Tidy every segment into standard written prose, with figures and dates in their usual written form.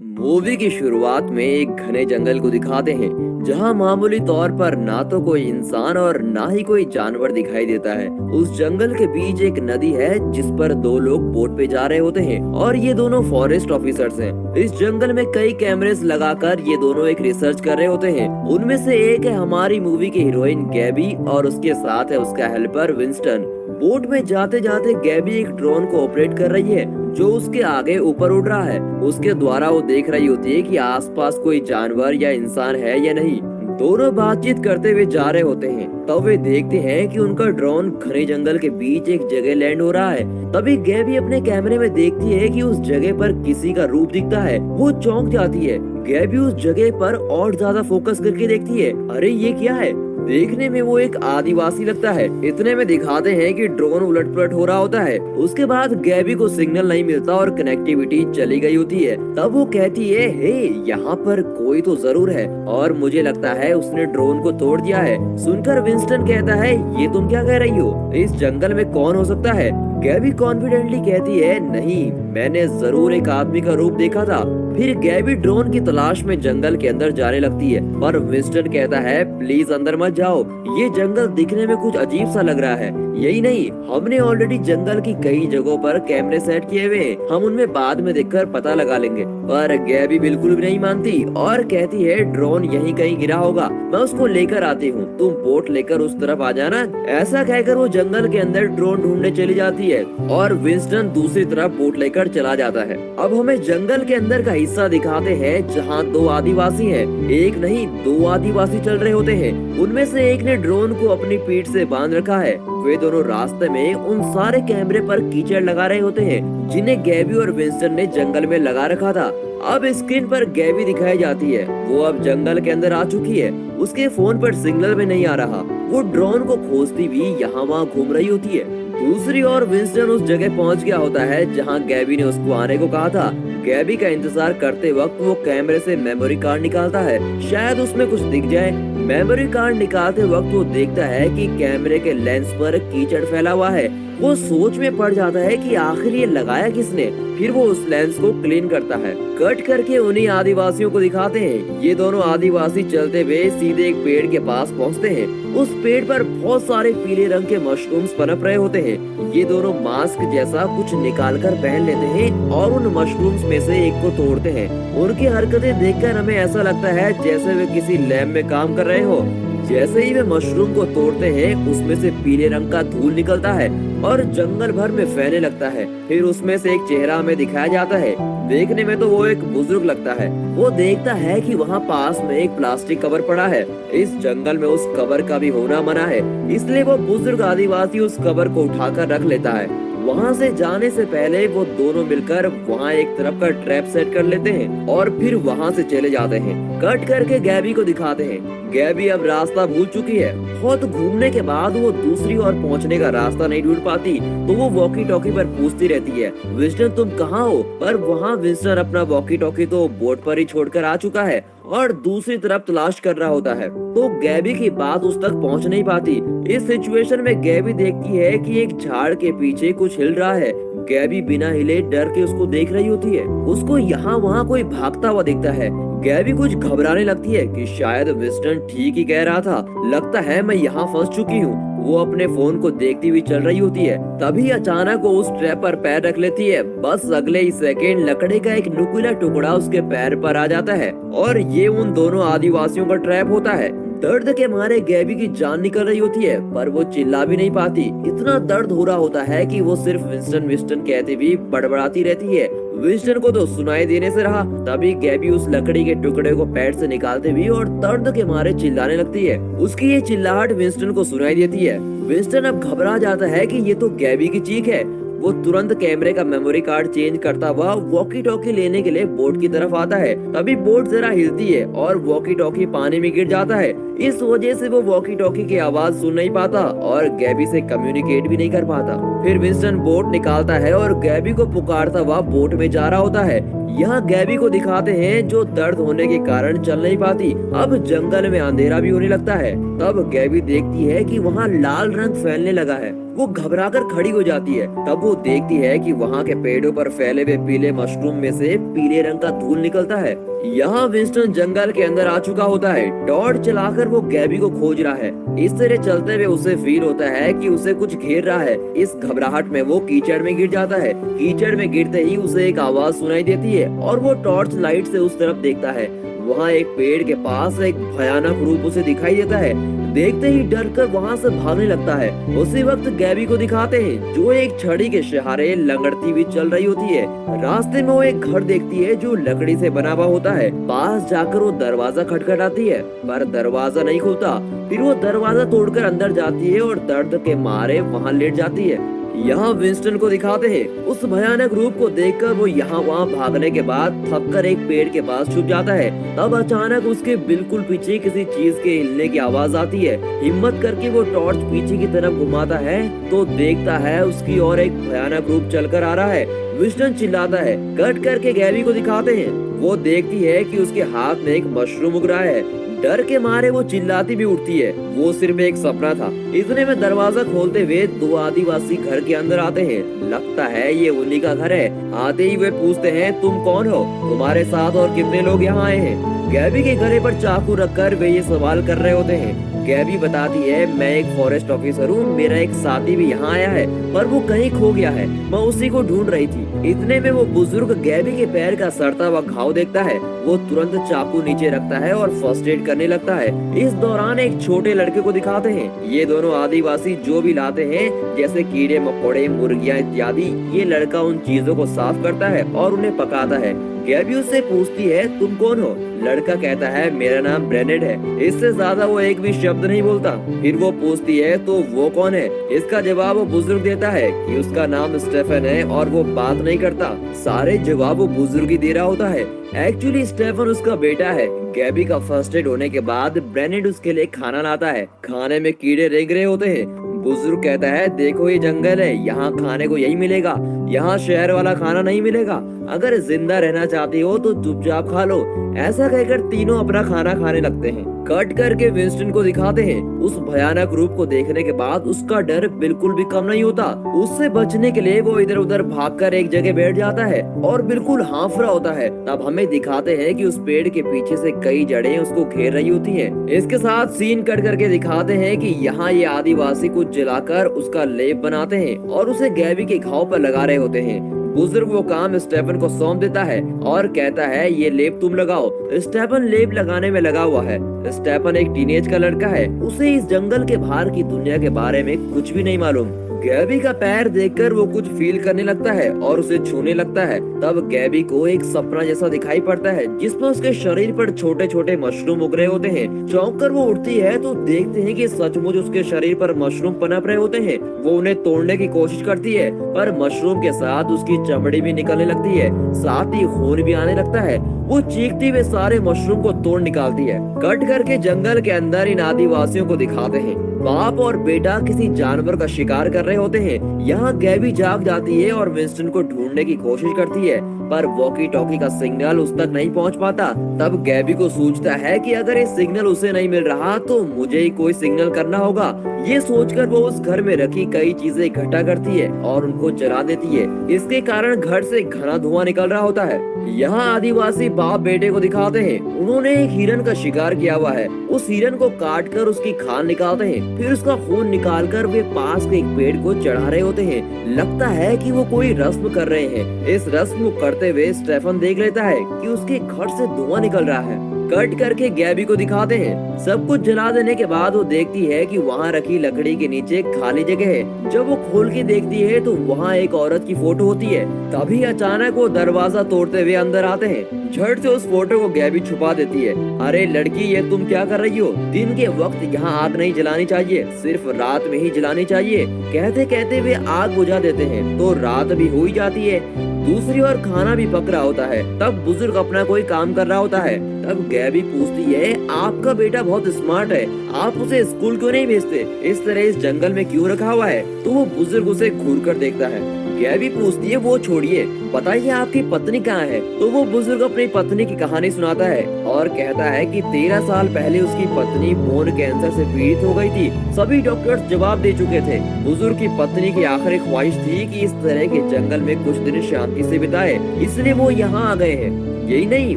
Movie की शुरुआत में एक घने जंगल को दिखाते हैं जहां मामूली तौर पर ना तो कोई इंसान और ना ही कोई जानवर दिखाई देता है। उस जंगल के बीच एक नदी है जिस पर दो लोग बोट पे जा रहे होते हैं और ये दोनों फॉरेस्ट ऑफिसर्स हैं। इस जंगल में कई कैमरेस लगाकर ये दोनों एक रिसर्च कर रहे होते हैं। उनमें से एक है हमारी मूवी की हीरोइन गैबी और उसके साथ है उसका हेल्पर विंस्टन। बोट में जाते जाते गैबी एक ड्रोन को ऑपरेट कर रही है जो उसके आगे ऊपर उड़ रहा है। उसके द्वारा वो देख रही होती है कि आसपास कोई जानवर या इंसान है या नहीं। दोनों बातचीत करते हुए जा रहे होते हैं। तब वे देखते हैं कि उनका ड्रोन घने जंगल के बीच एक जगह लैंड हो रहा है। तभी गैबी अपने कैमरे में देखती है कि उस जगह पर किसी का रूप दिखता है। वो चौंक जाती है। गैबी उस जगह पर और ज्यादा फोकस करके देखती है। अरे ये क्या है? देखने में वो एक आदिवासी लगता है। इतने में दिखाते हैं कि ड्रोन उलट पुलट हो रहा होता है। उसके बाद गैबी को सिग्नल नहीं मिलता और कनेक्टिविटी चली गई होती है। तब वो कहती है, हे यहाँ पर कोई तो जरूर है और मुझे लगता है उसने ड्रोन को तोड़ दिया है। सुनकर विंस्टन कहता है, ये तुम क्या कह रही हो? इस जंगल में कौन हो सकता है? गैबी कॉन्फिडेंटली कहती है, नहीं, मैंने जरूर एक आदमी का रूप देखा था। फिर गैबी ड्रोन की तलाश में जंगल के अंदर जाने लगती है, पर विंस्टन कहता है, प्लीज अंदर मत जाओ, ये जंगल दिखने में कुछ अजीब सा लग रहा है। यही नहीं, हमने ऑलरेडी जंगल की कई जगहों पर कैमरे सेट किए हुए हैं, हम उनमें बाद में देखकर पता लगा लेंगे। पर गैबी बिल्कुल भी नहीं मानती और कहती है, ड्रोन यहीं कहीं गिरा होगा, मैं उसको लेकर आती हूँ, तुम बोट लेकर उस तरफ आ जाना। ऐसा कहकर वो जंगल के अंदर ड्रोन ढूंढने चली जाती है और विंस्टन दूसरी तरफ बोट लेकर चला जाता है। अब हमें जंगल के अंदर का हिस्सा दिखाते हैं जहाँ दो आदिवासी हैं। एक नहीं, दो आदिवासी चल रहे होते हैं। उनमें से एक ने ड्रोन को अपनी पीठ से बांध रखा है। वे दोनों रास्ते में उन सारे कैमरे पर कीचड़ लगा रहे होते हैं जिन्हें गैबी और विंस्टन ने जंगल में लगा रखा था। अब स्क्रीन पर गैबी दिखाई जाती है। वो अब जंगल के अंदर आ चुकी है। उसके फोन पर सिग्नल भी नहीं आ रहा। वो ड्रोन को खोजती भी यहाँ वहाँ घूम रही होती है। दूसरी ओर विंस्टन उस जगह पहुंच गया होता है जहां गैबी ने उसको आने को कहा था। गैबी का इंतजार करते वक्त वो कैमरे से मेमोरी कार्ड निकालता है, शायद उसमें कुछ दिख जाए। मेमोरी कार्ड निकालते वक्त वो देखता है कि कैमरे के लेंस पर कीचड़ फैला हुआ है। वो सोच में पड़ जाता है कि आखिर ये लगाया किसने। फिर वो उस लेंस को क्लीन करता है। कट करके उन्हीं आदिवासियों को दिखाते हैं। ये दोनों आदिवासी चलते हुए सीधे एक पेड़ के पास पहुंचते हैं। उस पेड़ पर बहुत सारे पीले रंग के मशरूम्स पनप रहे होते हैं। ये दोनों मास्क जैसा कुछ निकाल कर पहन लेते हैं और उन मशरूम्स में से एक को तोड़ते हैं। उनकी हरकतें देखकर हमें ऐसा लगता है जैसे वे किसी लैब में काम कर रहे हो। जैसे ही वे मशरूम को तोड़ते हैं उसमें से पीले रंग का धूल निकलता है और जंगल भर में फैलने लगता है। फिर उसमें से एक चेहरा हमें दिखाया जाता है। देखने में तो वो एक बुजुर्ग लगता है। वो देखता है कि वहाँ पास में एक प्लास्टिक कवर पड़ा है। इस जंगल में उस कवर का भी होना मना है, इसलिए वो बुजुर्ग आदिवासी उस कवर को उठाकर रख लेता है। वहाँ से जाने से पहले वो दोनों मिलकर वहाँ एक तरफ का ट्रैप सेट कर लेते हैं और फिर वहाँ से चले जाते हैं। कट करके गैबी को दिखाते हैं। गैबी अब रास्ता भूल चुकी है। बहुत घूमने के बाद वो दूसरी ओर पहुँचने का रास्ता नहीं ढूंढ पाती, तो वो वॉकी टॉकी पर पूछती रहती है, विंस्टन तुम कहाँ हो? पर वहाँ विंस्टन अपना वॉकी टॉकी तो बोट पर ही छोड़कर आ चुका है और दूसरी तरफ तलाश कर रहा होता है, तो गैबी की बात उस तक पहुंच नहीं पाती। इस सिचुएशन में गैबी देखती है कि एक झाड़ के पीछे कुछ हिल रहा है। गैबी बिना हिले डर के उसको देख रही होती है। उसको यहाँ वहाँ कोई भागता हुआ दिखता है। गैबी कुछ घबराने लगती है कि शायद विंस्टन ठीक ही कह रहा था, लगता है मैं यहाँ फंस चुकी हूँ। वो अपने फोन को देखती हुई चल रही होती है। तभी अचानक वो उस ट्रैप पर पैर रख लेती है। बस अगले ही सेकेंड लकड़ी का एक नुकीला टुकड़ा उसके पैर पर आ जाता है और ये उन दोनों आदिवासियों का ट्रैप होता है। दर्द के मारे गैबी की जान निकल रही होती है, पर वो चिल्ला भी नहीं पाती। इतना दर्द हो रहा होता है कि वो सिर्फ विंस्टन विंस्टन कहते भी बड़बड़ाती रहती है। विंस्टन को तो सुनाई देने से रहा। तभी गैबी उस लकड़ी के टुकड़े को पैर से निकालते हुए और दर्द के मारे चिल्लाने लगती है। उसकी ये चिल्लाहट विंस्टन को सुनाई देती है। विंस्टन अब घबरा जाता है कि ये तो गैबी की चीख है। वो तुरंत कैमरे का मेमोरी कार्ड चेंज करता हुआ वॉकी टॉकी लेने के लिए बोट की तरफ आता है। तभी बोट जरा हिलती है और वॉकी टॉकी पानी में गिर जाता है। इस वजह से वो वॉकी टॉकी की आवाज सुन नहीं पाता और गैबी से कम्युनिकेट भी नहीं कर पाता। फिर विंस्टन बोट निकालता है और गैबी को पुकारता हुआ बोट में जा रहा होता है। यहाँ गैबी को दिखाते हैं जो दर्द होने के कारण चल नहीं पाती। अब जंगल में अंधेरा भी होने लगता है। तब गैबी देखती है कि वहाँ लाल रंग फैलने लगा है। वो घबराकर खड़ी हो जाती है। तब वो देखती है कि वहाँ के पेड़ों पर फैले हुए पीले मशरूम में से पीले रंग का धूल निकलता है। यहाँ विंस्टन जंगल के अंदर आ चुका होता है। टॉर्च चलाकर वो गैबी को खोज रहा है। इस तरह चलते हुए उसे फील होता है कि उसे कुछ घेर रहा है। इस घबराहट में वो कीचड़ में गिर जाता है। कीचड़ में गिरते ही उसे एक आवाज सुनाई देती है और वो टॉर्च लाइट से उस तरफ देखता है। वहाँ एक पेड़ के पास एक भयानक रूप उसे दिखाई देता है। देखते ही डर कर वहाँ से भागने लगता है। उसी वक्त गैबी को दिखाते हैं जो एक छड़ी के सहारे लंगड़ती हुई चल रही होती है। रास्ते में वो एक घर देखती है जो लकड़ी से बना हुआ होता है। पास जाकर वो दरवाजा खटखटाती है पर दरवाजा नहीं खुलता। फिर वो दरवाजा तोड़कर अंदर जाती है और दर्द के मारे वहाँ लेट जाती है। यहाँ विंस्टन को दिखाते हैं। उस भयानक रूप को देखकर वो यहाँ वहाँ भागने के बाद थककर एक पेड़ के पास छुप जाता है। तब अचानक उसके बिल्कुल पीछे किसी चीज के हिलने की आवाज आती है। हिम्मत करके वो टॉर्च पीछे की तरफ घुमाता है तो देखता है उसकी ओर एक भयानक रूप चलकर आ रहा है। विंस्टन चिल्लाता है। कट करके गैबी को दिखाते हैं। वो देखती है कि उसके हाथ में एक मशरूम उग रहा है। डर के मारे वो चिल्लाती भी उठती है। वो सिर्फ एक सपना था। इतने में दरवाजा खोलते हुए दो आदिवासी घर के अंदर आते हैं। लगता है ये उन्हीं का घर है। आते ही वे पूछते हैं तुम कौन हो, तुम्हारे साथ और कितने लोग यहाँ आए हैं। गैबी के गले पर चाकू रखकर वे ये सवाल कर रहे होते हैं। गैबी बताती है मैं एक फॉरेस्ट ऑफिसर हूँ, मेरा एक साथी भी यहाँ आया है पर वो कहीं खो गया है, मैं उसी को ढूंढ रही थी। इतने में वो बुजुर्ग गैबी के पैर का सड़ता हुआ घाव देखता है। वो तुरंत चाकू नीचे रखता है और फर्स्ट एड करने लगता है। इस दौरान एक छोटे लड़के को दिखाते हैं। ये दोनों आदिवासी जो भी लाते हैं जैसे कीड़े मकोड़े मुर्गियाँ इत्यादि, ये लड़का उन चीजों को साफ करता है और उन्हें पकाता है। गैबी उससे पूछती है तुम कौन हो। लड़का कहता है मेरा नाम ब्रेनेड है। इससे ज्यादा वो एक भी शब्द नहीं बोलता। फिर वो पूछती है तो वो कौन है। इसका जवाब वो बुजुर्ग देता है कि उसका नाम स्टेफन है और वो बात नहीं करता। सारे जवाब वो बुजुर्ग ही दे रहा होता है। एक्चुअली स्टेफन उसका बेटा है। गैबी का फर्स्ट एड होने के बाद ब्रेनेड उसके लिए खाना लाता है। खाने में कीड़े रेंग रहे होते हैं। बुजुर्ग कहता है देखो ये जंगल है, यहाँ खाने को यही मिलेगा, यहाँ शहर वाला खाना नहीं मिलेगा। अगर जिंदा रहना चाहती हो तो चुपचाप खा लो। ऐसा कहकर तीनों अपना खाना खाने लगते हैं। कट करके विंस्टन को दिखाते हैं। उस भयानक रूप को देखने के बाद उसका डर बिल्कुल भी कम नहीं होता। उससे बचने के लिए वो इधर उधर भागकर एक जगह बैठ जाता है और बिल्कुल हांफ रहा होता है। तब हमें दिखाते हैं कि उस पेड़ के पीछे से कई जड़ें उसको घेर रही होती हैं। इसके साथ सीन कट करके दिखाते हैं कि यहाँ ये आदिवासी कुछ जलाकर उसका लेप बनाते हैं और उसे गैबी के घाव पर लगा रहे होते हैं। बुजुर्ग वो काम स्टेफन को सौंप देता है और कहता है ये लेप तुम लगाओ। स्टेफन लेप लगाने में लगा हुआ है। स्टेफन एक टीनेज का लड़का है। उसे इस जंगल के बाहर की दुनिया के बारे में कुछ भी नहीं मालूम। गैबी का पैर देखकर वो कुछ फील करने लगता है और उसे छूने लगता है। तब गैबी को एक सपना जैसा दिखाई पड़ता है जिसमें उसके शरीर पर छोटे छोटे मशरूम उग रहे होते हैं। चौंक कर वो उठती है तो देखते हैं कि सचमुच उसके शरीर पर मशरूम पनप रहे होते हैं। वो उन्हें तोड़ने की कोशिश करती है पर मशरूम के साथ उसकी चमड़ी भी निकलने लगती है, साथ ही खून भी आने लगता है। वो चीखती हुए सारे मशरूम को तोड़ निकालती है। कट करके जंगल के अंदर इन आदिवासियों को दिखाते हैं। बाप और बेटा किसी जानवर का शिकार कर रहे होते हैं। यहाँ गैबी जाग जाती है और विंस्टन को ढूंढने की कोशिश करती है पर वॉकी टॉकी का सिग्नल उस तक नहीं पहुँच पाता। तब गैबी को सूझता है कि अगर ये सिग्नल उसे नहीं मिल रहा तो मुझे ही कोई सिग्नल करना होगा। ये सोचकर वो उस घर में रखी कई चीजें इकट्ठा करती है और उनको जला देती है। इसके कारण घर से घना धुआं निकल रहा होता है। यहाँ आदिवासी बाप बेटे को दिखाते हैं। उन्होंने एक हिरन का शिकार किया हुआ है। उस हिरन को काट कर उसकी खाल निकालते हैं। फिर उसका खून निकाल कर वे पास के एक पेड़ को चढ़ा रहे होते हैं। लगता है कि वो कोई रस्म कर रहे हैं। इस रस्म को करते हुए स्टेफन देख लेता है कि उसके घर से धुआं निकल रहा है। कट करके गैबी को दिखाते हैं। सब कुछ जला देने के बाद वो देखती है कि वहाँ रखी लकड़ी के नीचे एक खाली जगह है। जब वो खोल के देखती है तो वहाँ एक औरत की फोटो होती है। तभी अचानक वो दरवाजा तोड़ते हुए अंदर आते हैं। झट से उस फोटो को गैबी छुपा देती है। अरे लड़की, ये तुम क्या कर रही हो? दिन के वक्त यहाँ आग नहीं जलानी चाहिए, सिर्फ रात में ही जलानी चाहिए। कहते कहते वे आग बुझा देते हैं तो रात भी हो ही जाती है। दूसरी ओर खाना भी पक रहा होता है। तब बुजुर्ग अपना कोई काम कर रहा होता है। तब गैबी पूछती है आपका बेटा बहुत स्मार्ट है, आप उसे स्कूल क्यों नहीं भेजते? इस तरह इस जंगल में क्यों रखा हुआ है? तो वो बुजुर्ग उसे घूर कर देखता है। गैबी पूछती है वो छोड़िए, बताइए आपकी पत्नी कहाँ है। तो वो बुजुर्ग अपनी पत्नी की कहानी सुनाता है और कहता है कि 13 साल पहले उसकी पत्नी बोन कैंसर से पीड़ित हो गई थी। सभी डॉक्टर्स जवाब दे चुके थे। बुजुर्ग की पत्नी की आखिरी ख्वाहिश थी कि इस तरह के जंगल में कुछ दिन शांति से बिताए, इसलिए वो यहाँ आ गए हैं। यही नहीं,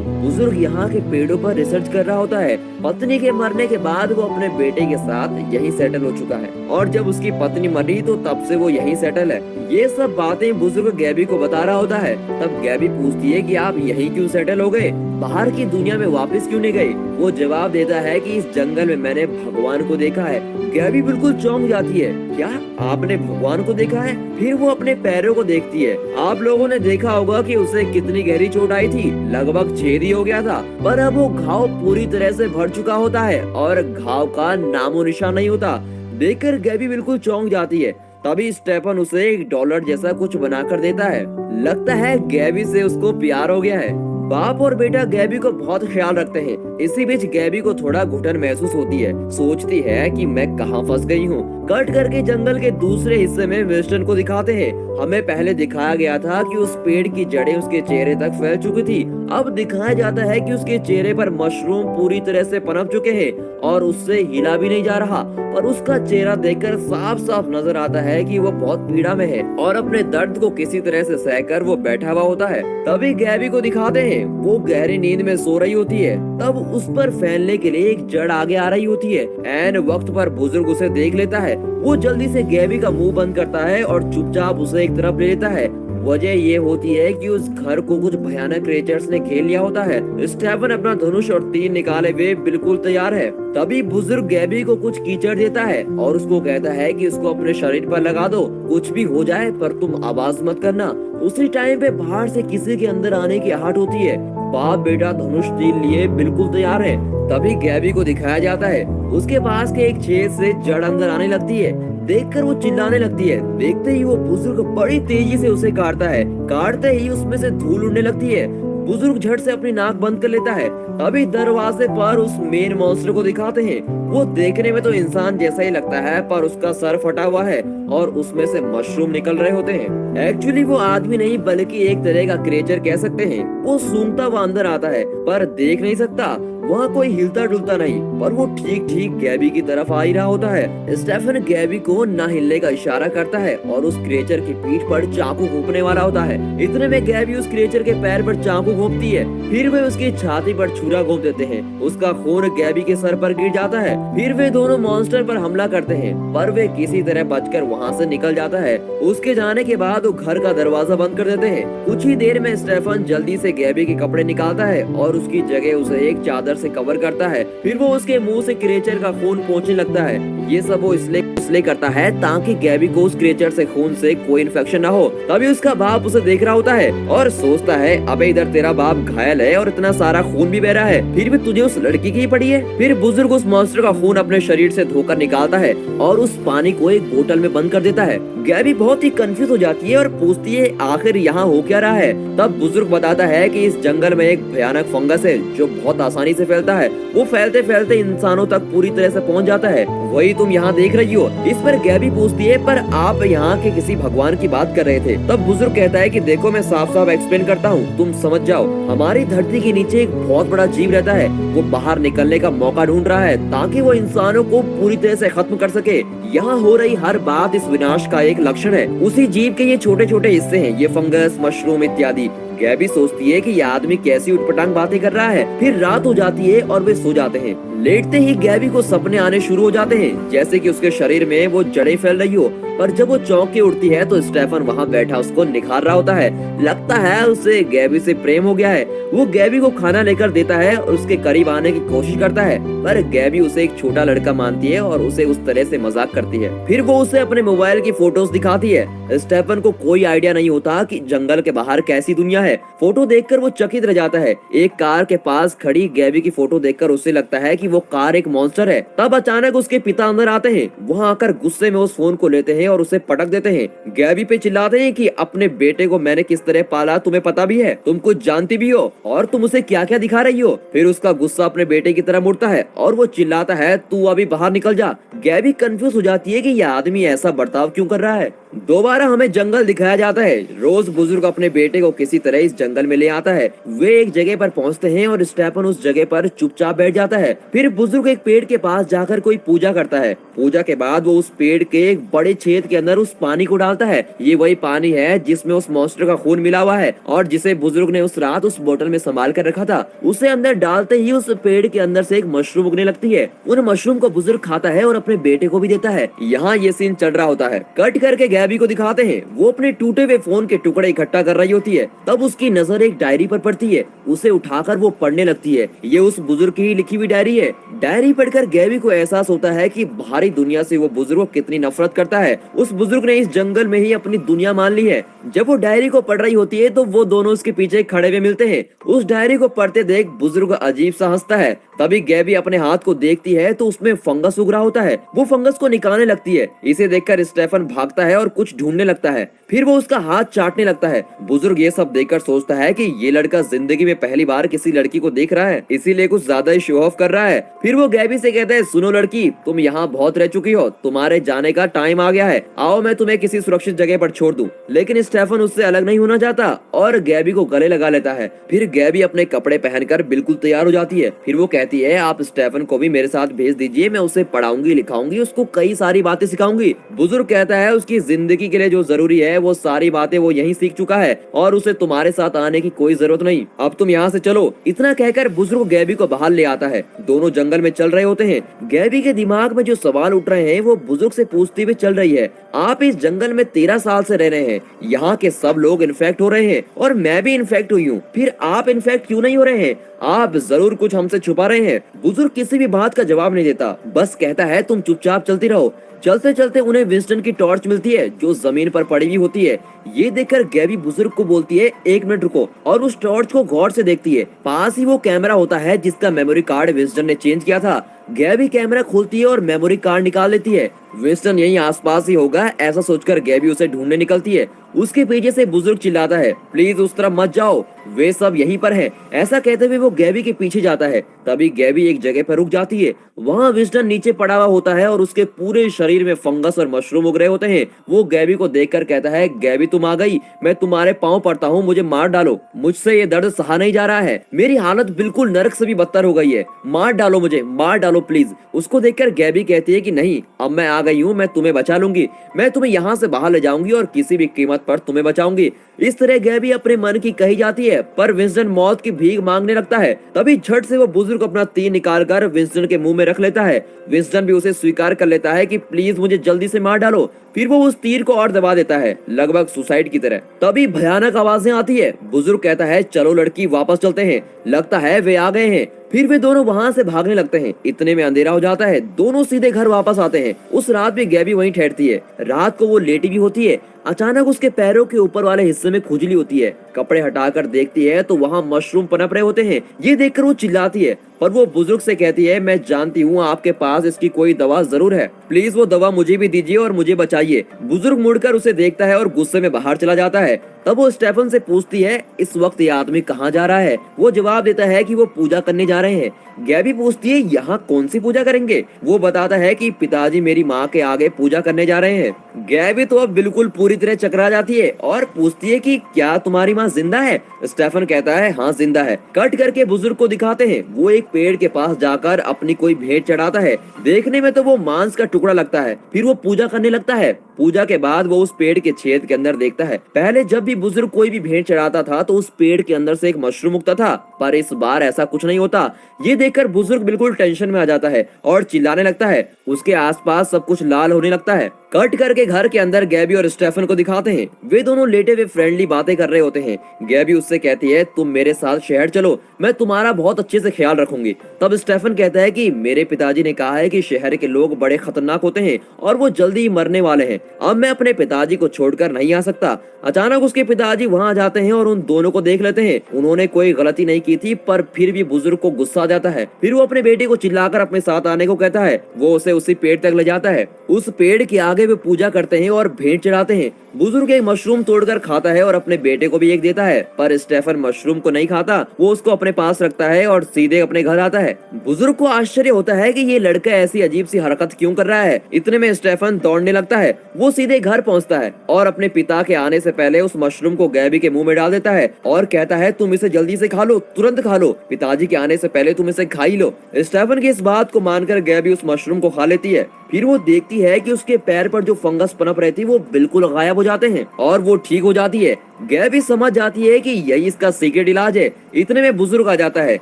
बुजुर्ग यहाँ के पेड़ों पर रिसर्च कर रहा होता है। पत्नी के मरने के बाद वो अपने बेटे के साथ यहीं सेटल हो चुका है और जब उसकी पत्नी मरी तो तब से वो यहीं सेटल है। ये सब बातें बुजुर्ग गैबी को बता रहा होता है। तब गैबी पूछती है कि आप यहीं क्यों सेटल हो गए, बाहर की दुनिया में वापस क्यों नहीं गए। वो जवाब देता है कि इस जंगल में मैंने भगवान को देखा है। गैबी बिल्कुल चौंक जाती है, क्या आपने भगवान को देखा है? फिर वो अपने पैरों को देखती है। आप लोगों ने देखा होगा कि उसे कितनी गहरी चोट आई थी, लगभग छेद ही हो गया था, पर अब वो घाव पूरी तरह से भर चुका होता है और घाव का नामो निशान नहीं होता। देखकर गैबी बिल्कुल चौंक जाती है। तभी स्टेफन उसे $1 जैसा कुछ बनाकर देता है। लगता है गैबी से उसको प्यार हो गया है। बाप और बेटा गैबी को बहुत ख्याल रखते हैं। इसी बीच गैबी को थोड़ा घुटन महसूस होती है। सोचती है कि मैं कहाँ फंस गई हूँ। कट करके जंगल के दूसरे हिस्से में विल्सन को दिखाते हैं। हमें पहले दिखाया गया था कि उस पेड़ की जड़ें उसके चेहरे तक फैल चुकी थी। अब दिखाया जाता है कि उसके चेहरे पर मशरूम पूरी तरह से पनप चुके हैं और उससे हिला भी नहीं जा रहा। और उसका चेहरा देखकर साफ साफ नजर आता है कि वो बहुत पीड़ा में है और अपने दर्द को किसी तरह से सहकर वो बैठा हुआ होता है। तभी गैबी को दिखाते हैं, वो गहरी नींद में सो रही होती है। तब उस पर फैलने के लिए एक जड़ आगे आ रही होती है। एन वक्त पर बुजुर्ग उसे देख लेता है। वो जल्दी से गैबी का मुंह बंद करता है और चुपचाप उसे एक तरफ ले लेता है। वजह ये होती है कि उस घर को कुछ भयानक क्रिएचर्स ने घेर लिया होता है। स्टेफन अपना धनुष और तीर निकाले हुए बिल्कुल तैयार है। तभी बुजुर्ग गैबी को कुछ कीचड़ देता है और उसको कहता है कि उसको अपने शरीर पर लगा दो, कुछ भी हो जाए पर तुम आवाज मत करना। उसी टाइम पे बाहर से किसी के अंदर आने की आहट होती है। बाप बेटा धनुष तीर लिए बिल्कुल तैयार है। तभी गैबी को दिखाया जाता है, उसके पास के एक छेद से जड़ अंदर आने लगती है। देखकर वो चिल्लाने लगती है। देखते ही वो बुजुर्ग बड़ी तेजी से उसे काटता है। काटते ही उसमें से धूल उड़ने लगती है। बुजुर्ग झट से अपनी नाक बंद कर लेता है। तभी दरवाजे पर उस मेन मॉन्स्टर को दिखाते हैं। वो देखने में तो इंसान जैसा ही लगता है पर उसका सर फटा हुआ है और उसमें से मशरूम निकल रहे होते हैं। एक्चुअली वो आदमी नहीं बल्कि एक तरह का क्रिएचर कह सकते हैं। वो सूंघता हुआ अंदर आता है पर देख नहीं सकता। वहाँ कोई हिलता डुलता नहीं पर वो ठीक ठीक गैबी की तरफ आ ही रहा होता है। स्टेफन गैबी को ना हिलने का इशारा करता है और उस क्रिएचर की पीठ पर चाकू घोंपने वाला होता है। इतने में गैबी उस क्रिएचर के पैर पर चाकू घोंपती है। फिर वे उसकी छाती पर छुरा घोंप देते हैं। उसका खून गैबी के सर पर गिर जाता है। फिर वे दोनों मॉन्स्टर पर हमला करते हैं पर वे किसी तरह बचकर वहाँ से निकल जाता है। उसके जाने के बाद वो घर का दरवाजा बंद कर देते हैं। कुछ ही देर में स्टेफन जल्दी से गैबी के कपड़े निकालता है और उसकी जगह उसे एक चादर से कवर करता है। फिर वो उसके मुंह से क्रिएचर का खून पोंछने लगता है। ये सब वो इसलिए करता है ताकि गैबी को उस क्रिएचर से खून से कोई इन्फेक्शन ना हो। तभी उसका बाप उसे देख रहा होता है और सोचता है अबे इधर तेरा बाप घायल है और इतना सारा खून भी बह रहा है, फिर भी तुझे उस लड़की की ही पड़ी है। फिर बुजुर्ग उस मॉन्स्टर का खून अपने शरीर से धोकर निकालता है और उस पानी को एक बोतल में बंद कर देता है। गैबी बहुत ही कंफ्यूज हो जाती है और पूछती है आखिर यहाँ हो क्या रहा है। तब बुजुर्ग बताता है कि इस जंगल में एक भयानक फंगस है जो बहुत आसानी से फैलता है। वो फैलते फैलते इंसानों तक पूरी तरह से पहुँच जाता है। वही तुम यहाँ देख रही हो। इस पर गैबी पूछती है पर आप यहाँ के किसी भगवान की बात कर रहे थे। तब बुजुर्ग कहता है कि देखो मैं साफ साफ एक्सप्लेन करता हूँ, तुम समझ जाओ। हमारी धरती के नीचे एक बहुत बड़ा जीव रहता है। वो बाहर निकलने का मौका ढूंढ रहा है ताकि वो इंसानों को पूरी तरह से खत्म कर सके। यहाँ हो रही हर बात इस विनाश का एक लक्षण है। उसी जीव के ये छोटे छोटे हिस्से हैं, ये फंगस, मशरूम इत्यादि। गैबी सोचती है कि ये आदमी कैसी उटपटांग बातें कर रहा है। फिर रात हो जाती है और वे सो जाते हैं। लेटते ही गैबी को सपने आने शुरू हो जाते हैं जैसे कि उसके शरीर में वो जड़ें फैल रही हो। पर जब वो चौंक के उठती है तो स्टेफन वहाँ बैठा उसको निखार रहा होता है। लगता है उसे गैबी से प्रेम हो गया है। वो गैबी को खाना लेकर देता है और उसके करीब आने की कोशिश करता है पर गैबी उसे एक छोटा लड़का मानती है और उसे उस तरह से मजाक करती है। फिर वो उसे अपने मोबाइल की फोटोज दिखाती है। स्टेफन को कोई आइडिया नहीं होता कि जंगल के बाहर कैसी दुनिया है। है। फोटो देखकर वो चकित रह जाता है। एक कार के पास खड़ी गैबी की फोटो देखकर उसे लगता है कि वो कार एक मॉन्स्टर है। तब अचानक उसके पिता अंदर आते हैं। वहाँ आकर गुस्से में उस फोन को लेते हैं और उसे पटक देते हैं। गैबी पे चिल्लाते हैं कि अपने बेटे को मैंने किस तरह पाला तुम्हें पता भी है, तुम कुछ जानती भी हो और तुम उसे क्या क्या दिखा रही हो। फिर उसका गुस्सा अपने बेटे की तरफ मुड़ता है और वो चिल्लाता है तू अभी बाहर निकल जा। गैबी कंफ्यूज हो जाती है कि यह आदमी ऐसा बर्ताव क्यों कर रहा है। दोबारा हमें जंगल दिखाया जाता है। रोज बुजुर्ग अपने बेटे को किसी तरह इस जंगल में ले आता है। वे एक जगह पर पहुंचते हैं और स्टेफन उस जगह पर चुपचाप बैठ जाता है। फिर बुजुर्ग एक पेड़ के पास जाकर कोई पूजा करता है। पूजा के बाद वो उस पेड़ के एक बड़े छेद के अंदर उस पानी को डालता है। ये वही पानी है जिसमें उस मॉन्स्टर का खून मिला हुआ है और जिसे बुजुर्ग ने उस रात उस बोतल में संभाल कर रखा था। उसे अंदर डालते ही उस पेड़ के अंदर से एक मशरूम उगने लगती है। उन मशरूम को बुजुर्ग खाता है और अपने बेटे को भी देता है। यहाँ ये सीन चल रहा होता है। कट करके गैबी को दिखाते हैं। वो अपने टूटे हुए फोन के टुकड़े इकट्ठा कर रही होती है। तब उसकी नजर एक डायरी पर पड़ती है। उसे उठाकर वो पढ़ने लगती है। ये उस बुजुर्ग की लिखी हुई डायरी है। डायरी पढ़कर गैबी को एहसास होता है कि बाहरी दुनिया से वो बुजुर्ग कितनी नफरत करता है। उस बुजुर्ग ने इस जंगल में ही अपनी दुनिया मान ली है। जब वो डायरी को पढ़ रही होती है तो वो दोनों उसके पीछे खड़े हुए मिलते हैं। उस डायरी को पढ़ते देख बुजुर्ग अजीब सा हंसता है। तभी गैबी अपने हाथ को देखती है तो उसमें फंगस उग रहा होता है। वो फंगस को निकालने लगती है। इसे देखकर स्टेफन भागता है और कुछ ढूंढने लगता है। फिर वो उसका हाथ चाटने लगता है। बुजुर्ग ये सब देखकर सोचता है कि ये लड़का जिंदगी में पहली बार किसी लड़की को देख रहा है, इसीलिए कुछ ज्यादा ही शो ऑफ कर रहा है। फिर वो गैबी से कहता है सुनो लड़की, तुम यहाँ बहुत रह चुकी हो, तुम्हारे जाने का टाइम आ गया है। आओ मैं तुम्हें किसी सुरक्षित जगह पर छोड़ दूं। लेकिन स्टेफन उससे अलग नहीं होना चाहता और गैबी को गले लगा लेता है। फिर गैबी अपने कपड़े पहनकर बिल्कुल तैयार हो जाती है। फिर वो कहती है आप स्टेफन को भी मेरे साथ भेज दीजिए, मैं उसे पढ़ाऊंगी लिखाऊंगी, उसको कई सारी बातें सिखाऊंगी। बुजुर्ग कहता है उसकी जिंदगी के लिए जो जरूरी है वो सारी बातें वो यहीं सीख चुका है और उसे तुम्हारे साथ आने की कोई जरूरत नहीं, अब तुम यहाँ से चलो। इतना कहकर बुजुर्ग गैबी को बाहर ले आता है। दोनों जंगल में चल रहे होते हैं। गैबी के दिमाग में जो सवाल उठ रहे हैं वो बुजुर्ग से पूछती हुई चल रही है। आप इस जंगल में 13 साल से रह रहे हैं, यहाँ के सब लोग इन्फेक्ट हो रहे हैं और मैं भी इन्फेक्ट हुई हूँ, फिर आप इन्फेक्ट क्यों नहीं हो रहे हैं? आप जरूर कुछ हमसे छुपा रहे हैं। बुजुर्ग किसी भी बात का जवाब नहीं देता, बस कहता है तुम चुपचाप चलती रहो। चलते चलते उन्हें विंस्टन की टॉर्च मिलती है जो जमीन पर पड़ी हुई होती है। ये देखकर गैबी बुजुर्ग को बोलती है एक मिनट रुको, और उस टॉर्च को गौर से देखती है। पास ही वो कैमरा होता है जिसका मेमोरी कार्ड विंस्टन ने चेंज किया था। गैबी कैमरा खोलती है और मेमोरी कार्ड निकाल लेती है। विंस्टन यहीं आसपास ही होगा ऐसा सोचकर गैबी उसे ढूंढने निकलती है। उसके पीछे से बुजुर्ग चिल्लाता है प्लीज उस तरफ मत जाओ, वे सब यहीं पर हैं। ऐसा कहते हुए वो गैबी के पीछे जाता है। तभी गैबी एक जगह पर रुक जाती है। वहाँ विंस्टन नीचे पड़ा हुआ होता है और उसके पूरे शरीर में फंगस और मशरूम उग रहे होते हैं। वो गैबी को देखकर कहता है गैबी तुम आ गई, मैं तुम्हारे पाँव पड़ता हूँ, मुझे मार डालो, मुझसे ये दर्द सहा नहीं जा रहा है, मेरी हालत बिल्कुल नरक से भी बदतर हो गई है, मार डालो मुझे, मार डालो प्लीज। उसको देखकर गैबी कहती है कि नहीं, अब मैं आ गई हूँ, मैं तुम्हें बचा लूंगी, मैं तुम्हें यहाँ से बाहर ले जाऊंगी और किसी भी कीमत पर तुम्हें बचाऊंगी। इस तरह गैबी अपने मन की कही जाती है, पर विंस्टन मौत की भीख मांगने लगता है। तभी झट से वो बुजुर्ग अपना तीर निकालकर विंस्टन के मुंह में रख लेता है। विंस्टन भी उसे स्वीकार कर लेता है कि प्लीज मुझे जल्दी से मार डालो। फिर वो उस तीर को और दबा देता है, लगभग सुसाइड की तरह। तभी भयानक आवाजें आती है। बुजुर्ग कहता है चलो लड़की वापस चलते हैं, लगता है वे आ गए हैं। फिर वे दोनों वहाँ से भागने लगते हैं। इतने में अंधेरा हो जाता है। दोनों सीधे घर वापस आते हैं। उस रात भी गैबी वहीं ठहरती है। रात को वो लेटी भी होती है। अचानक उसके पैरों के ऊपर वाले हिस्से में खुजली होती है। कपड़े हटाकर देखती है तो वहाँ मशरूम पनप रहे होते हैं। ये देखकर वो चिल्लाती है, पर वो बुजुर्ग से कहती है मैं जानती हूँ आपके पास इसकी कोई दवा जरूर है, प्लीज वो दवा मुझे भी दीजिए और मुझे बचाइए। बुजुर्ग मुड़कर उसे देखता है और गुस्से में बाहर चला जाता है। तब वो स्टेफन से पूछती है इस वक्त ये आदमी कहाँ जा रहा है? वो जवाब देता है कि वो पूजा करने जा रहे हैं। गैबी पूछती है यहाँ कौन सी पूजा करेंगे? वो बताता है कि पिताजी मेरी माँ के आगे पूजा करने जा रहे हैं। गैबी तो अब बिल्कुल पूरी तरह चकरा जाती है और पूछती है कि क्या तुम्हारी माँ जिंदा है? स्टेफन कहता है हाँ जिंदा है। कट करके बुजुर्ग को दिखाते हैं। वो एक पेड़ के पास जाकर अपनी कोई भेंट चढ़ाता है। देखने में तो वो मांस का टुकड़ा लगता है। फिर वो पूजा करने लगता है। पूजा के बाद वो उस पेड़ के छेद के अंदर देखता है। पहले जब भी बुजुर्ग कोई भी भेंट चढ़ाता था तो उस पेड़ के अंदर से एक मशरूम उगता था, पर इस बार ऐसा कुछ नहीं होता। ये देखकर बुजुर्ग बिल्कुल टेंशन में आ जाता है और चिल्लाने लगता है। उसके आसपास सब कुछ लाल होने लगता है। कट करके के घर के अंदर गैबी और स्टेफन को दिखाते हैं। वे दोनों लेटे हुए फ्रेंडली बातें कर रहे होते हैं। गैबी उससे कहती है तुम मेरे साथ शहर चलो, मैं तुम्हारा बहुत अच्छे से ख्याल रखूंगी। तब स्टेफन कहता है कि मेरे पिताजी ने कहा है कि शहर के लोग बड़े खतरनाक होते हैं और वो जल्दी ही मरने वाले हैं। अब मैं अपने पिताजी को छोड़कर नहीं आ सकता। अचानक उसके पिताजी वहां जाते हैं और उन दोनों को देख लेते हैं। उन्होंने कोई गलती नहीं की थी, पर फिर भी बुजुर्ग को गुस्सा आ जाता है। फिर वो अपने बेटे को चिल्लाकर अपने साथ आने को कहता है। वो उसे उसी पेड़ तक ले जाता है। उस पेड़ के आगे वे पूजा करते हैं और भेंट चढ़ाते हैं। बुजुर्ग एक मशरूम तोड़कर खाता है और अपने बेटे को भी एक देता है, पर स्टेफन मशरूम को नहीं खाता। वो उसको अपने पास रखता है और सीधे अपने घर आता है। बुजुर्ग को आश्चर्य होता है कि ये लड़का ऐसी अजीब सी हरकत क्यों कर रहा है। इतने में स्टेफन दौड़ने लगता है। वो सीधे घर पहुंचता है और अपने पिता के आने से पहले उस मशरूम को गैबी के मुंह में डाल देता है और कहता है तुम इसे जल्दी से खा लो, तुरंत खा लो, पिताजी के आने से पहले तुम इसे खा ही लो। स्टेफन की इस बात को मानकर गैबी उस मशरूम को खा लेती है। फिर वो देखती है कि उसके पैर पर जो फंगस पनप रहे थे वो बिल्कुल गायब हो जाते हैं और वो ठीक हो जाती है। गैबी समझ जाती है कि यही इसका सीक्रेट इलाज है। इतने में बुजुर्ग आ जाता है।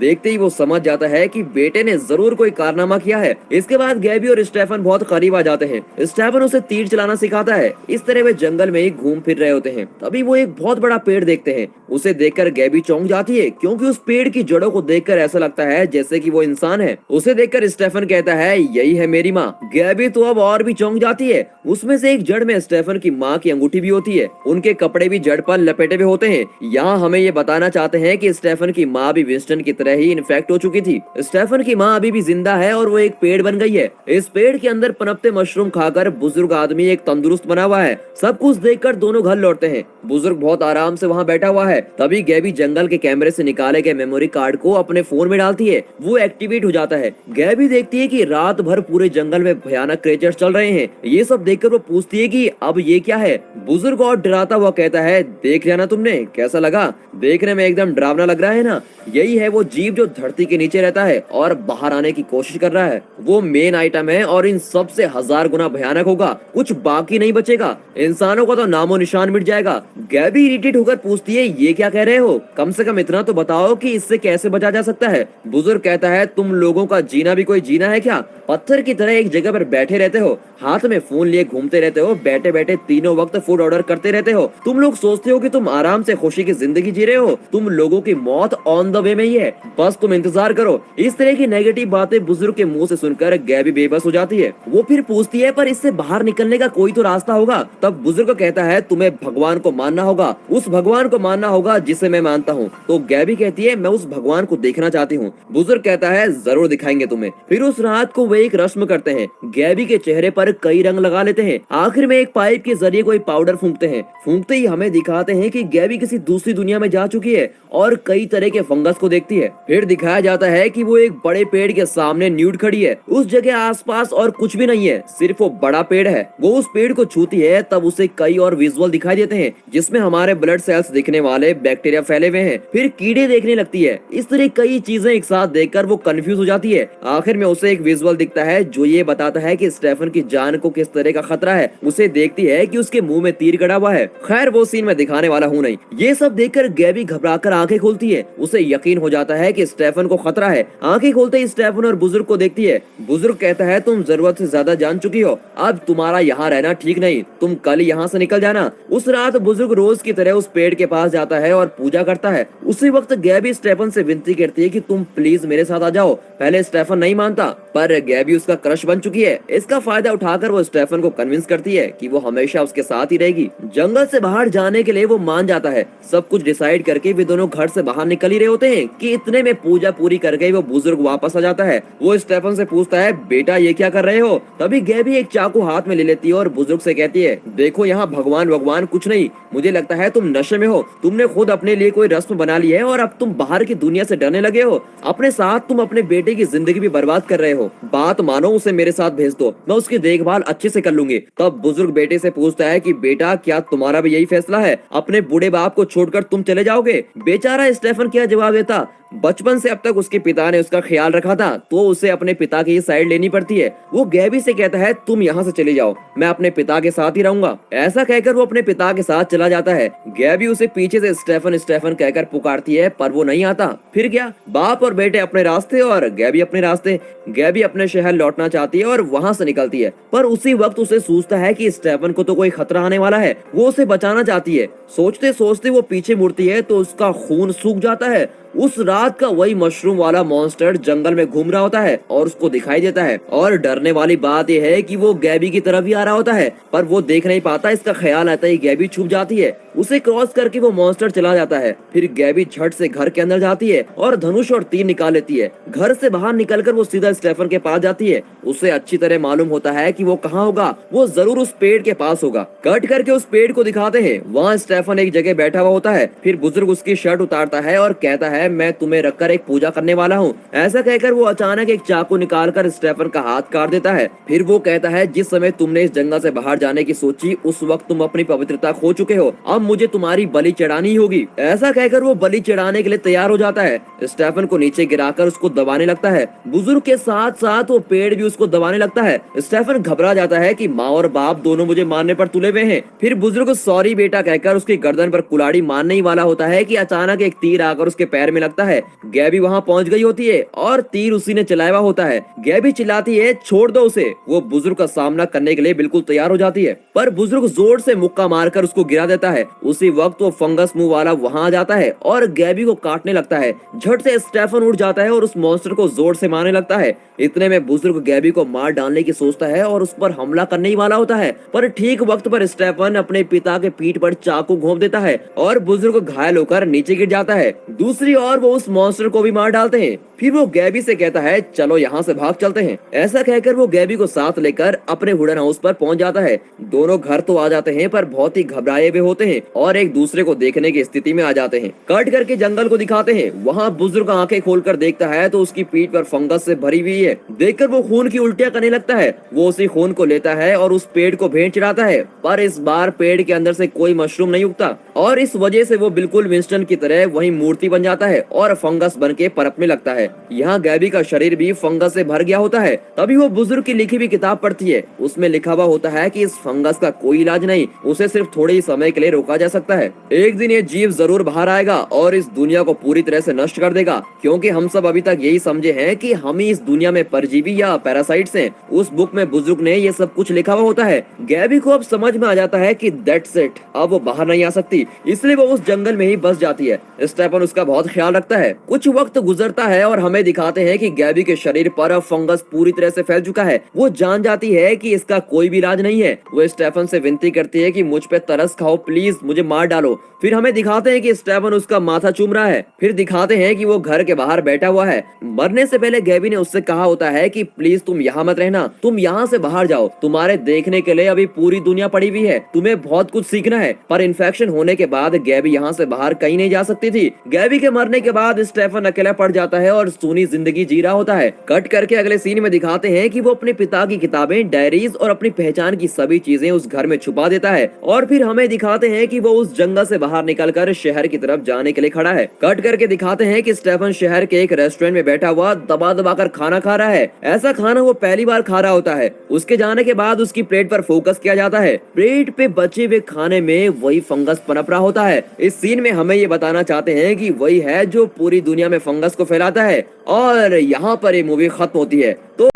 देखते ही वो समझ जाता है कि बेटे ने जरूर कोई कारनामा किया है। इसके बाद गैबी और स्टेफन बहुत करीब आ जाते हैं। स्टेफन उसे तीर चलाना सिखाता है। इस तरह वे जंगल में ही घूम फिर रहे होते हैं। तभी वो एक बहुत बड़ा पेड़ देखते हैं। उसे देखकर गैबी चौंक जाती है, क्योंकि उस पेड़ की जड़ों को देखकर ऐसा लगता है जैसे कि वो इंसान है। उसे देखकर स्टेफन कहता है यही है मेरी माँ। गैबी तो अब और भी चौंक जाती है। उसमें से एक जड़ में स्टेफन की माँ की अंगूठी भी होती है। उनके कपड़े भी जड़ पर लपेटे हुए होते हैं। यहाँ हमें ये बताना चाहते हैं कि स्टेफन की माँ भी विंस्टन की तरह ही इन्फेक्ट हो चुकी थी। स्टेफन की माँ अभी भी जिंदा है और वो एक पेड़ बन गई है। इस पेड़ के अंदर पनपते मशरूम खाकर बुजुर्ग आदमी एक तंदुरुस्त बना हुआ है। सब कुछ देखकर दोनों घर लौटते हैं। बुजुर्ग बहुत आराम से वहाँ बैठा हुआ है। तभी गैबी जंगल के कैमरे से निकाले गए मेमोरी कार्ड को अपने फोन में डालती है। वो एक्टिवेट हो जाता है। गैबी देखती है कि रात भर पूरे जंगल में भयानक क्रिएचर्स चल रहे हैं। ये सब देखकर वो पूछती है कि अब ये क्या है। बुजुर्ग और डराता हुआ कहता है देख लिया ना तुमने, कैसा लगा? देखने में एकदम डरावना लग रहा है ना? यही है वो जीव जो धरती के नीचे रहता है और बाहर आने की कोशिश कर रहा है। वो मेन आइटम है और इन सब से 1000 गुना भयानक होगा। कुछ बाकी नहीं बचेगा। इंसानों का तो नामो निशान मिट जाएगा। गैबी इरिटेट होकर पूछती है ये क्या कह रहे हो? कम से कम इतना तो बताओ कि इससे कैसे बचा जा सकता है। बुजुर्ग कहता है तुम लोगों का जीना भी कोई जीना है क्या? पत्थर की तरह एक जगह पर बैठे रहते हो, हाथ में फोन लिए घूमते रहते हो, बैठे बैठे तीनों वक्त फूड ऑर्डर करते रहते हो। तुम लोग सोचते हो कि तुम आराम से खुशी की जिंदगी जी रहे हो। तुम लोगों की मौत ऑन द वे में ही है, बस तुम इंतजार करो। इस तरह की नेगेटिव बातें बुजुर्ग के मुंह से सुनकर गैबी बेबस हो जाती है। वो फिर पूछती है पर इससे बाहर निकलने का कोई तो रास्ता होगा। तब बुजुर्ग कहता है तुम्हें भगवान को मानना होगा, उस भगवान को मानना होगा जिसे मैं मानता हूँ। तो गैबी कहती है मैं उस भगवान को देखना चाहती हूँ। बुजुर्ग कहता है जरूर दिखाएंगे तुम्हें। फिर उस रात को वे एक रस्म करते हैं। गैबी के चेहरे पर कई रंग लगा लेते हैं। आखिर में एक पाइप के जरिए कोई पाउडर फूंकते हैं। फूंकते ही हमें दिखाते हैं कि गैबी किसी दूसरी दुनिया में जा चुकी है और कई तरह के फंगस को देखती है। फिर दिखाया जाता है कि वो एक बड़े पेड़ के सामने न्यूड खड़ी है। उस जगह आसपास और कुछ भी नहीं है, सिर्फ वो बड़ा पेड़ है। वो उस पेड़ को छूती है तब उसे कई और विजुअल दिखाई देते हैं, जिसमें हमारे ब्लड सेल्स दिखने वाले बैक्टीरिया फैले हुए हैं। फिर कीड़े देखने लगती है। इस तरह कई चीजें एक साथ देखकर वो कंफ्यूज हो जाती है। आखिर में उसे एक विजुअल दिखता है जो ये बताता है कि स्टेफन की जान को किस तरह का खतरा है। उसे देखती है कि उसके मुंह में तीर गड़ा हुआ है। खैर वो सीन मैं दिखाने वाला हूँ नहीं। ये सब देखकर गैबी घबराकर आंखें खोलती है। उसे यकीन हो जाता है कि स्टेफन को खतरा है। आंखें खोलते ही स्टेफन और बुजुर्ग को देखती है। बुजुर्ग कहता है तुम जरूरत से ज्यादा जान चुकी हो, अब तुम्हारा यहाँ रहना ठीक नहीं, तुम कल यहाँ से निकल जाना। उस रात बुजुर्ग रोज की तरह उस पेड़ के पास जाता है और पूजा करता है। उसी वक्त गैबी स्टेफन से विनती करती है कि तुम प्लीज मेरे साथ आ जाओ। पहले स्टेफन नहीं मानता, पर गैबी उसका क्रश बन चुकी है। इसका फायदा उठाकर वो स्टेफन को कन्विंस करती है कि वो हमेशा उसके साथ ही रहेगी। जंगल से बाहर जाने के लिए वो मान जाता है। सब कुछ डिसाइड करके वे दोनों घर से बाहर निकल ही रहे होते हैं कि इतने में पूजा पूरी करके वो बुजुर्ग वापस आ जाता है। वो स्टेफन से पूछता है बेटा ये क्या कर रहे हो? तभी गैबी एक चाकू हाथ में ले लेती है और बुजुर्ग से कहती है देखो यहाँ भगवान कुछ नहीं, मुझे लगता है तुम नशे में हो। तुमने खुद अपने लिए कोई रस्म बना ली है और अब तुम बाहर की दुनिया से डरने लगे हो। अपने साथ तुम अपने बेटे की जिंदगी भी बर्बाद कर रहे हो। बात मानो, उसे मेरे साथ भेज दो, मैं उसकी देखभाल अच्छे से कर लूंगी। तब बुजुर्ग बेटे से पूछता है कि बेटा क्या तुम्हारा भी यही फैसला है? अपने बूढ़े बाप को छोड़कर तुम चले जाओगे? बेचारा स्टेफन क्या जवाब देता? बचपन से अब तक उसके पिता ने उसका ख्याल रखा था, तो उसे अपने पिता की साइड लेनी पड़ती है। वो गैबी से कहता है तुम यहाँ से चले जाओ, मैं अपने पिता के साथ ही रहूंगा। ऐसा कहकर वो अपने पिता के साथ चला जाता है। गैबी उसे पीछे से स्टेफन स्टेफन कहकर पुकारती है, पर वो नहीं आता। फिर क्या, बाप और बेटे अपने रास्ते और गैबी अपने रास्ते। गैबी अपने शहर लौटना चाहती है और वहाँ से निकलती है, पर उसी वक्त उसे सूझता है कि स्टेफन को तो कोई खतरा आने वाला है। वो उसे बचाना चाहती है। सोचते सोचते वो पीछे मुड़ती है तो उसका खून सूख जाता है। उस रात का वही मशरूम वाला मॉन्स्टर जंगल में घूम रहा होता है और उसको दिखाई देता है। और डरने वाली बात यह है कि वो गैबी की तरफ ही आ रहा होता है, पर वो देख नहीं पाता। इसका ख्याल आता है गैबी छुप जाती है। उसे क्रॉस करके वो मॉन्स्टर चला जाता है। फिर गैबी झट से घर के अंदर जाती है और धनुष और तीर निकाल लेती है। घर से बाहर निकलकर वो सीधा स्टेफन के पास जाती है। उसे अच्छी तरह मालूम होता है कि वो कहाँ होगा, वो जरूर उस पेड़ के पास होगा। कट करके उस पेड़ को दिखाते हैं। वहाँ स्टेफन एक जगह बैठा हुआ होता है। फिर बुजुर्ग उसकी शर्ट उतारता है और कहता है मैं तुम्हें रखकर एक पूजा करने वाला हूँ। ऐसा कहकर वो अचानक एक चाकू निकालकर स्टेफन का हाथ काट देता है। फिर वो कहता है जिस समय तुमने इस जंगल से बाहर जाने की सोची उस वक्त तुम अपनी पवित्रता खो चुके हो, अब मुझे तुम्हारी बलि चढ़ानी होगी। ऐसा कहकर वो बलि चढ़ाने के लिए तैयार हो जाता है। स्टेफन को नीचे गिराकर उसको दबाने लगता है। बुजुर्ग के साथ साथ वो पेड़ भी उसको दबाने लगता है। स्टेफन घबरा जाता है कि माँ और बाप दोनों मुझे मारने पर तुले हुए हैं। फिर बुजुर्ग सॉरी बेटा कहकर उसकी गर्दन पर कुल्हाड़ी मारने ही वाला होता है कि अचानक एक तीर आकर उसके पैर में लगता है। गैबी वहाँ पहुँच गई होती है और तीर उसी ने चलाया हुआ होता है। गैबी चिल्लाती है छोड़ दो उसे। वो बुजुर्ग का सामना करने के लिए बिल्कुल तैयार हो जाती है, पर बुजुर्ग जोर से मुक्का मारकर उसको गिरा देता है। उसी वक्त वो फंगस मुंह वाला वहाँ आ जाता है और गैबी को काटने लगता है। झट से स्टेफन उठ जाता है और उस मॉन्स्टर को जोर से मारने लगता है। इतने में बुजुर्ग गैबी को मार डालने की सोचता है और उस पर हमला करने ही वाला होता है, पर ठीक वक्त पर स्टेफन अपने पिता के पीठ पर चाकू घोंप देता है और बुजुर्ग घायल होकर नीचे गिर जाता है। दूसरी ओर वो उस मॉन्स्टर को भी मार डालते हैं। फिर वो गैबी से कहता है चलो यहाँ से भाग चलते हैं। ऐसा कहकर वो गैबी को साथ लेकर अपने वुडन हाउस पर पहुंच जाता है। दोनों घर तो आ जाते हैं, पर बहुत ही घबराए हुए होते हैं और एक दूसरे को देखने की स्थिति में आ जाते हैं। कट करके जंगल को दिखाते हैं। वहाँ बुजुर्ग आंखें खोलकर देखता है तो उसकी पीठ पर फंगस से भरी हुई है। देखकर वो खून की उल्टियां करने लगता है। वो उसी खून को लेता है और उस पेड़ को भेंट चढ़ाता है, पर इस बार पेड़ के अंदर से कोई मशरूम नहीं उगता और इस वजह से वो बिल्कुल विंस्टन की तरह वही मूर्ति बन जाता है और फंगस बन के परपने लगता है। यहाँ गैबी का शरीर भी फंगस से भर गया होता है। तभी वो बुजुर्ग की लिखी हुई किताब पढ़ती है। उसमें लिखा हुआ होता है कि इस फंगस का कोई इलाज नहीं, उसे सिर्फ थोड़े ही समय के लिए रोका जा सकता है। एक दिन ये जीव जरूर बाहर आएगा और इस दुनिया को पूरी तरह से नष्ट कर देगा, क्योंकि हम सब अभी तक यही समझे हैं कि हम ही इस दुनिया में परजीवी या पैरासाइट्स हैं। उस बुक में बुजुर्ग ने ये सब कुछ लिखा हुआ होता है। गैबी को अब समझ में आ जाता है कि दैट्स इट, अब वो बाहर नहीं आ सकती, इसलिए वो उस जंगल में ही बस जाती है। स्टेफन उसका बहुत ख्याल रखता है। कुछ वक्त गुजरता है और हमें दिखाते हैं कि गैबी के शरीर पर अब फंगस पूरी तरह से फैल चुका है। वो जान जाती है कि इसका कोई भी इलाज नहीं है। वो स्टेफन से विनती करती है कि मुझ पे तरस खाओ प्लीज, मुझे मार डालो। फिर हमें दिखाते हैं कि स्टेफन उसका माथा चूम रहा है। फिर दिखाते हैं कि वो घर के बाहर बैठा हुआ है। मरने से पहले गैबी ने उससे कहा होता है कि प्लीज तुम यहाँ मत रहना, तुम यहाँ से बाहर जाओ, तुम्हारे देखने के लिए अभी पूरी दुनिया पड़ी हुई है, तुम्हें बहुत कुछ सीखना है। पर इन्फेक्शन होने के बाद गैबी यहाँ से बाहर कहीं नहीं जा सकती थी। गैबी के मरने के बाद स्टेफन अकेला पड़ जाता है और सूनी जिंदगी जी रहा होता है। कट करके अगले सीन में दिखाते हैं कि वो अपने पिता की किताबें, डायरीज और अपनी पहचान की सभी चीजें उस घर में छुपा देता है। और फिर हमें दिखाते हैं कि वो उस जंगल से बाहर निकलकर शहर की तरफ जाने के लिए खड़ा है। कट करके दिखाते हैं कि स्टेफन शहर के एक रेस्टोरेंट में बैठा हुआ दबा दबा कर खाना खा रहा है। ऐसा खाना वो पहली बार खा रहा होता है। उसके जाने के बाद उसकी प्लेट पर फोकस किया जाता है। प्लेट पे बचे हुए खाने में वही फंगस पनप रहा होता है। इस सीन में हमें ये बताना चाहते हैं कि वही है जो पूरी दुनिया में फंगस को फैलाता है। और यहाँ पर ये मूवी खत्म होती है। तो